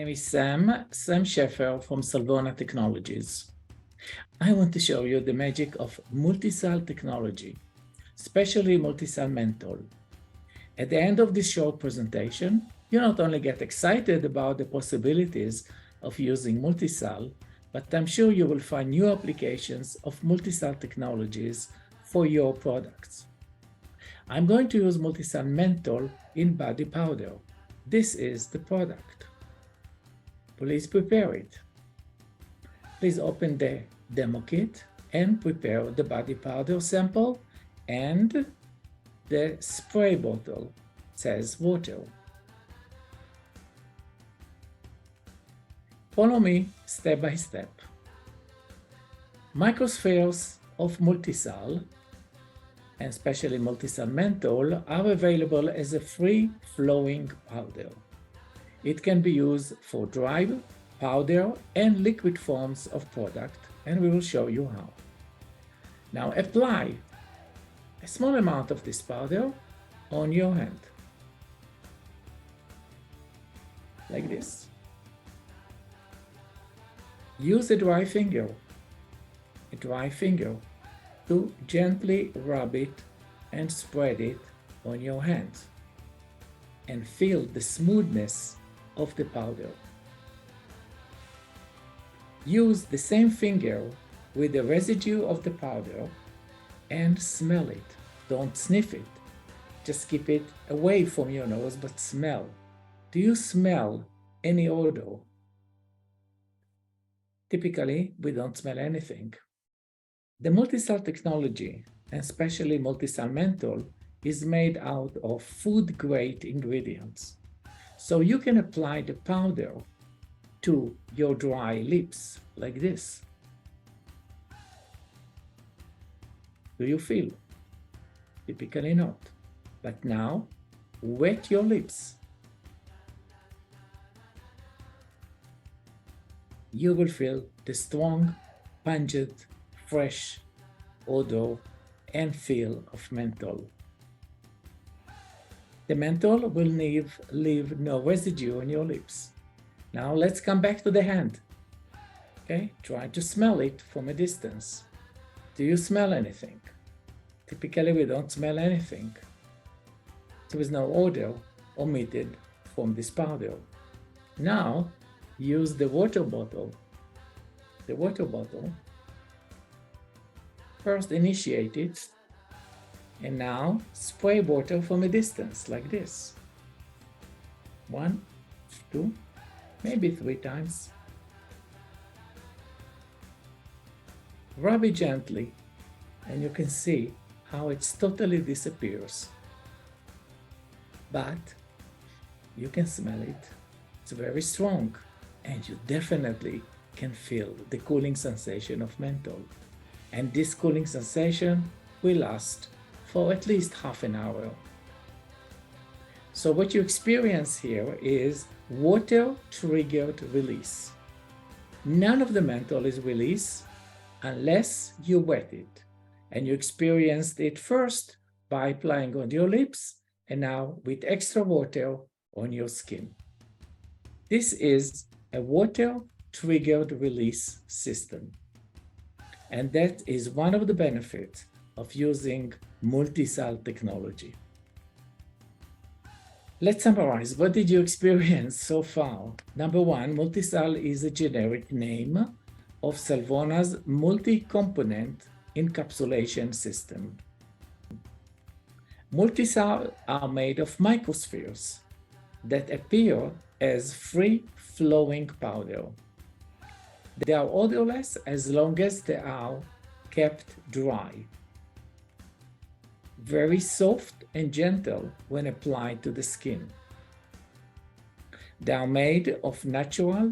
name is Sam Sheffer from Salvona Technologies. I want to show you the magic of MultiSal technology, especially MultiSal Menthol. At the end of this short presentation, you not only get excited about the possibilities of using MultiSal, but I'm sure you will find new applications of MultiSal technologies for your products. I'm going to use MultiSal Menthol in body powder. This is the product. Please prepare it. Please open the demo kit and prepare the body powder sample and the spray bottle. It says water. Follow me step by step. Microspheres of MultiSal, and especially MultiSal Menthol, are available as a free-flowing powder. It can be used for dry, powder, and liquid forms of product, and we will show you how. Now apply a small amount of this powder on your hand, like this. Use a dry finger to gently rub it and spread it on your hands and feel the smoothness of the powder. Use the same finger with the residue of the powder and smell it. Don't sniff it. Just keep it away from your nose, but smell. Do you smell any odor? Typically, we don't smell anything. The MultiSal technology, and especially MultiSal Menthol, is made out of food-grade ingredients. So you can apply the powder to your dry lips, like this. Do you feel? Typically not. But now, wet your lips. You will feel the strong, pungent, fresh odor and feel of menthol. The menthol will leave no residue on your lips. Now let's come back to the hand. Okay, try to smell it from a distance. Do you smell anything? Typically we don't smell anything. There is no odor emitted from this powder. Now use the water bottle. The water bottle. First initiate it, and now spray water from a distance, like this. 1, 2, maybe 3 times. Rub it gently, and you can see how it totally disappears. But you can smell it. It's very strong, and you definitely can feel the cooling sensation of menthol. And this cooling sensation will last for at least half an hour. So what you experience here is water-triggered release. None of the menthol is released unless you wet it. And you experienced it first by applying on your lips and now with extra water on your skin. This is a water-triggered release system. And that is one of the benefits of using MultiSal technology. Let's summarize. What did you experience so far? Number one, MultiSal is a generic name of Salvona's multi-component encapsulation system. MultiSal are made of microspheres that appear as free-flowing powder. They are odorless as long as they are kept dry. Very soft and gentle when applied to the skin. They are made of natural,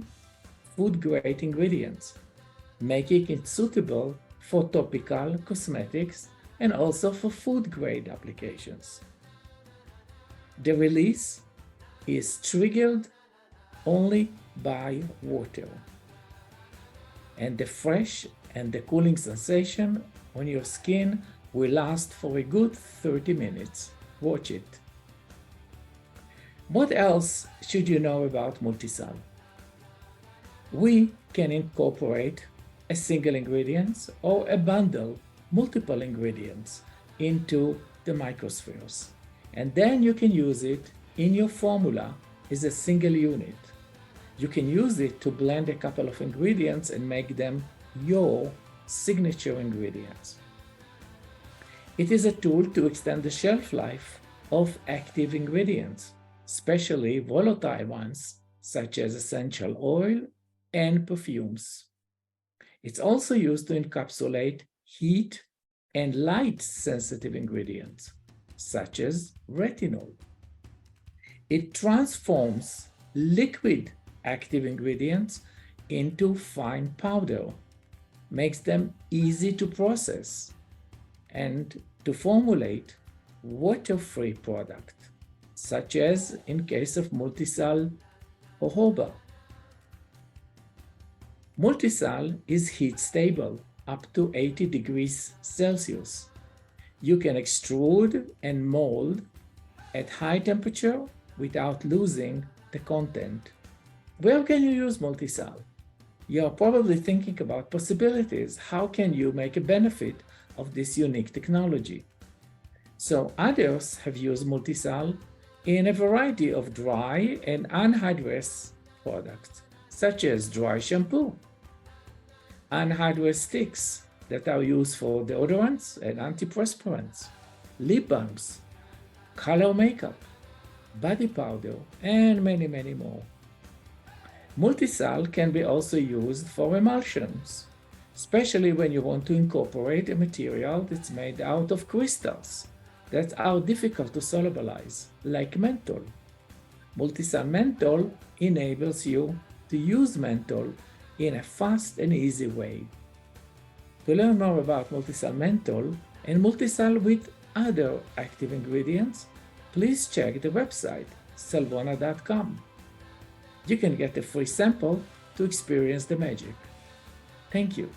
food-grade ingredients, making it suitable for topical cosmetics and also for food-grade applications. The release is triggered only by water. And the fresh and the cooling sensation on your skin will last for a good 30 minutes. Watch it. What else should you know about MultiSal? We can incorporate a single ingredient or a bundle, multiple ingredients into the microspheres. And then you can use it in your formula as a single unit. You can use it to blend a couple of ingredients and make them your signature ingredients. It is a tool to extend the shelf life of active ingredients, especially volatile ones such as essential oil and perfumes. It's also used to encapsulate heat and light sensitive ingredients such as retinol. It transforms liquid active ingredients into fine powder, makes them easy to process, and to formulate water-free product, such as in case of MultiSal jojoba. MultiSal is heat stable up to 80 degrees Celsius. You can extrude and mold at high temperature without losing the content. Where can you use MultiSal? You are probably thinking about possibilities. How can you make a benefit of this unique technology? So others have used MultiSal in a variety of dry and anhydrous products, such as dry shampoo, anhydrous sticks that are used for deodorants and antiperspirants, lip balms, color makeup, body powder, and many, many more. MultiSal can be also used for emulsions, especially when you want to incorporate a material that's made out of crystals that are difficult to solubilize, like menthol. MultiSal menthol enables you to use menthol in a fast and easy way. To learn more about MultiSal menthol and MultiSal with other active ingredients, please check the website salvona.com. You can get a free sample to experience the magic. Thank you.